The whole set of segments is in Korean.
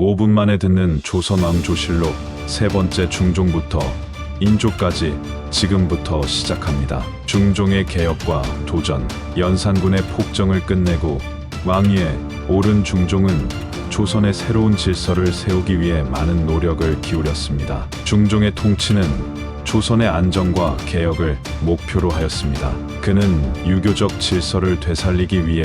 5분 만에 듣는 조선왕조실록 세 번째 중종부터 인조까지 지금부터 시작합니다. 중종의 개혁과 도전, 연산군의 폭정을 끝내고 왕위에 오른 중종은 조선의 새로운 질서를 세우기 위해 많은 노력을 기울였습니다. 중종의 통치는 조선의 안정과 개혁을 목표로 하였습니다. 그는 유교적 질서를 되살리기 위해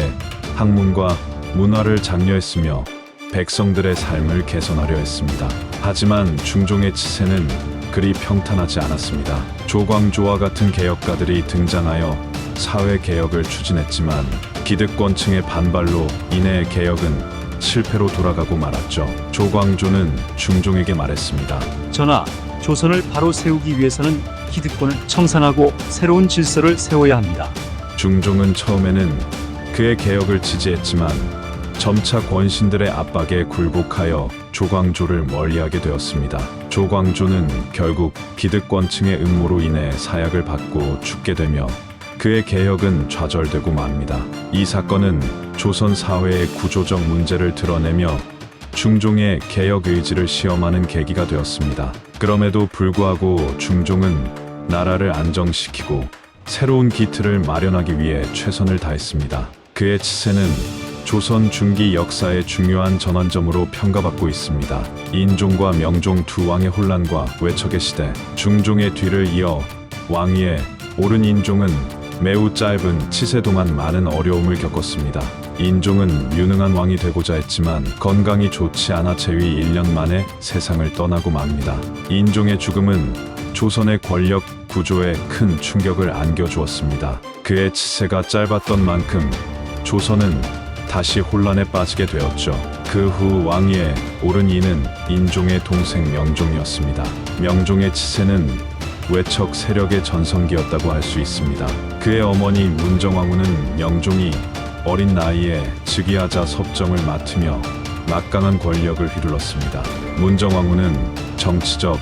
학문과 문화를 장려했으며 백성들의 삶을 개선하려 했습니다. 하지만 중종의 치세는 그리 평탄하지 않았습니다. 조광조와 같은 개혁가들이 등장하여 사회 개혁을 추진했지만 기득권층의 반발로 인해 개혁은 실패로 돌아가고 말았죠. 조광조는 중종에게 말했습니다. 전하, 조선을 바로 세우기 위해서는 기득권을 청산하고 새로운 질서를 세워야 합니다. 중종은 처음에는 그의 개혁을 지지했지만 점차 권신들의 압박에 굴복하여 조광조를 멀리하게 되었습니다. 조광조는 결국 기득권층의 음모로 인해 사약을 받고 죽게 되며 그의 개혁은 좌절되고 맙니다. 이 사건은 조선 사회의 구조적 문제를 드러내며 중종의 개혁 의지를 시험하는 계기가 되었습니다. 그럼에도 불구하고 중종은 나라를 안정시키고 새로운 기틀을 마련하기 위해 최선을 다했습니다. 그의 치세는 조선 중기 역사의 중요한 전환점으로 평가받고 있습니다. 인종과 명종 두 왕의 혼란과 외척의 시대, 중종의 뒤를 이어 왕위에 오른 인종은 매우 짧은 치세 동안 많은 어려움을 겪었습니다. 인종은 유능한 왕이 되고자 했지만 건강이 좋지 않아 재위 1년 만에 세상을 떠나고 맙니다. 인종의 죽음은 조선의 권력 구조에 큰 충격을 안겨주었습니다. 그의 치세가 짧았던 만큼 조선은 다시 혼란에 빠지게 되었죠. 그 후 왕위에 오른 이는 인종의 동생 명종이었습니다. 명종의 치세는 외척 세력의 전성기였다고 할 수 있습니다. 그의 어머니 문정왕후는 명종이 어린 나이에 즉위하자 섭정을 맡으며 막강한 권력을 휘둘렀습니다. 문정왕후는 정치적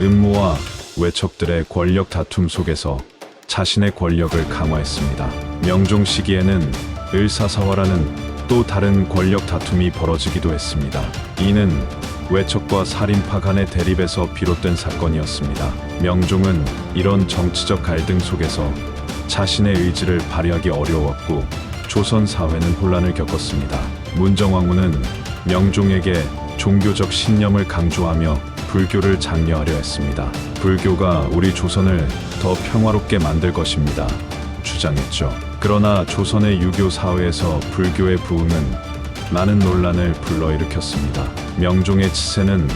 음모와 외척들의 권력 다툼 속에서 자신의 권력을 강화했습니다. 명종 시기에는 을사사화라는 또 다른 권력 다툼이 벌어지기도 했습니다. 이는 외척과 살인파 간의 대립에서 비롯된 사건이었습니다. 명종은 이런 정치적 갈등 속에서 자신의 의지를 발휘하기 어려웠고 조선 사회는 혼란을 겪었습니다. 문정왕후는 명종에게 종교적 신념을 강조하며 불교를 장려하려 했습니다. 불교가 우리 조선을 더 평화롭게 만들 것입니다. 주장했죠. 그러나 조선의 유교 사회에서 불교의 부흥은 많은 논란을 불러일으켰습니다. 명종의 치세는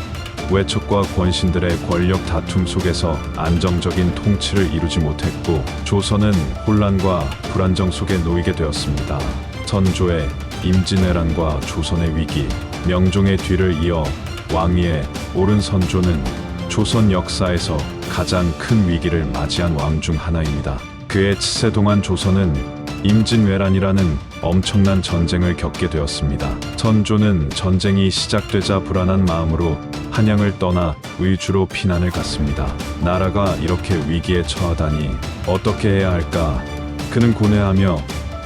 외척과 권신들의 권력 다툼 속에서 안정적인 통치를 이루지 못했고 조선은 혼란과 불안정 속에 놓이게 되었습니다. 선조의 임진왜란과 조선의 위기, 명종의 뒤를 이어 왕위에 오른 선조는 조선 역사에서 가장 큰 위기를 맞이한 왕 중 하나입니다. 그의 치세 동안 조선은 임진왜란이라는 엄청난 전쟁을 겪게 되었습니다. 선조는 전쟁이 시작되자 불안한 마음으로 한양을 떠나 의주로 피난을 갔습니다. 나라가 이렇게 위기에 처하다니 어떻게 해야 할까? 그는 고뇌하며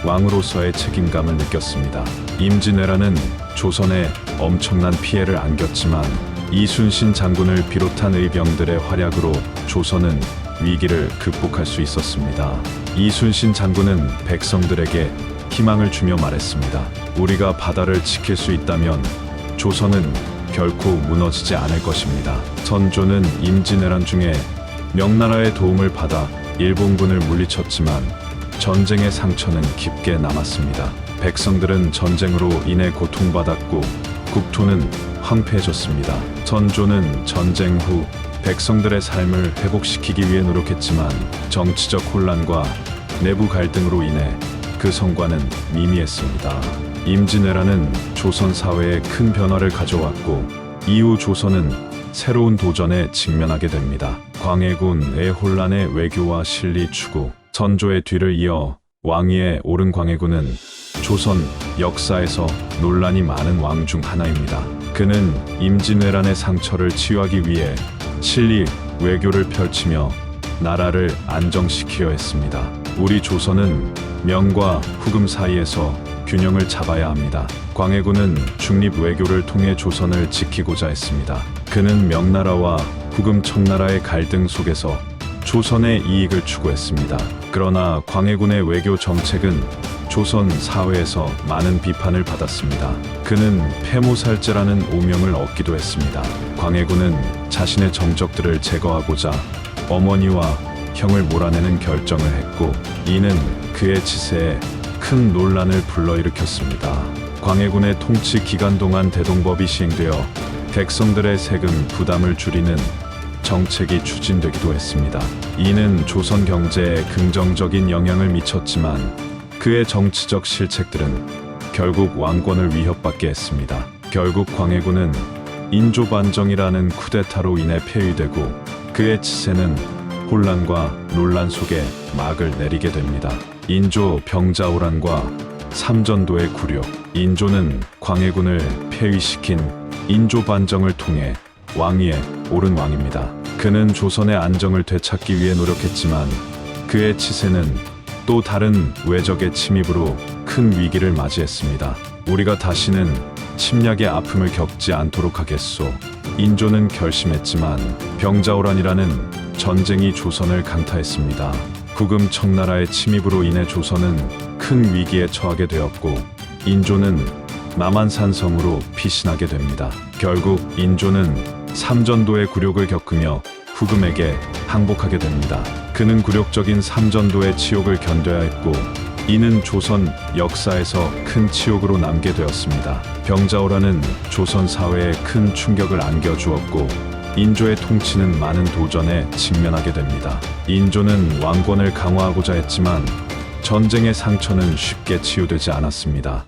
왕으로서의 책임감을 느꼈습니다. 임진왜란은 조선에 엄청난 피해를 안겼지만 이순신 장군을 비롯한 의병들의 활약으로 조선은 위기를 극복할 수 있었습니다. 이순신 장군은 백성들에게 희망을 주며 말했습니다. 우리가 바다를 지킬 수 있다면 조선은 결코 무너지지 않을 것입니다. 선조는 임진왜란 중에 명나라의 도움을 받아 일본군을 물리쳤지만 전쟁의 상처는 깊게 남았습니다. 백성들은 전쟁으로 인해 고통받았고 국토는 황폐해졌습니다. 선조는 전쟁 후 백성들의 삶을 회복시키기 위해 노력했지만 정치적 혼란과 내부 갈등으로 인해 그 성과는 미미했습니다. 임진왜란은 조선 사회에 큰 변화를 가져왔고 이후 조선은 새로운 도전에 직면하게 됩니다. 광해군의 혼란의 외교와 실리 추구, 선조의 뒤를 이어 왕위에 오른 광해군은 조선 역사에서 논란이 많은 왕 중 하나입니다. 그는 임진왜란의 상처를 치유하기 위해 실리 외교를 펼치며 나라를 안정시키려 했습니다. 우리 조선은 명과 후금 사이에서 균형을 잡아야 합니다. 광해군은 중립 외교를 통해 조선을 지키고자 했습니다. 그는 명나라와 후금 청나라의 갈등 속에서 조선의 이익을 추구했습니다. 그러나 광해군의 외교 정책은 조선 사회에서 많은 비판을 받았습니다. 그는 폐모살제라는 오명을 얻기도 했습니다. 광해군은 자신의 정적들을 제거하고자 어머니와 형을 몰아내는 결정을 했고, 이는 그의 치세에 큰 논란을 불러일으켰습니다. 광해군의 통치 기간 동안 대동법이 시행되어 백성들의 세금 부담을 줄이는 정책이 추진되기도 했습니다. 이는 조선 경제에 긍정적인 영향을 미쳤지만 그의 정치적 실책들은 결국 왕권을 위협받게 했습니다. 결국 광해군은 인조반정이라는 쿠데타로 인해 폐위되고 그의 치세는 혼란과 논란 속에 막을 내리게 됩니다. 인조 병자호란과 삼전도의 굴욕. 인조는 광해군을 폐위시킨 인조반정을 통해 왕위에 오른 왕입니다. 그는 조선의 안정을 되찾기 위해 노력했지만 그의 치세는 또 다른 외적의 침입으로 큰 위기를 맞이했습니다. 우리가 다시는 침략의 아픔을 겪지 않도록 하겠소. 인조는 결심했지만 병자호란이라는 전쟁이 조선을 강타했습니다. 후금 청나라의 침입으로 인해 조선은 큰 위기에 처하게 되었고, 인조는 남한산성으로 피신하게 됩니다. 결국 인조는 삼전도의 굴욕을 겪으며 후금에게 항복하게 됩니다. 그는 굴욕적인 삼전도의 치욕을 견뎌야 했고, 이는 조선 역사에서 큰 치욕으로 남게 되었습니다. 병자호란은 조선 사회에 큰 충격을 안겨주었고, 인조의 통치는 많은 도전에 직면하게 됩니다. 인조는 왕권을 강화하고자 했지만 전쟁의 상처는 쉽게 치유되지 않았습니다.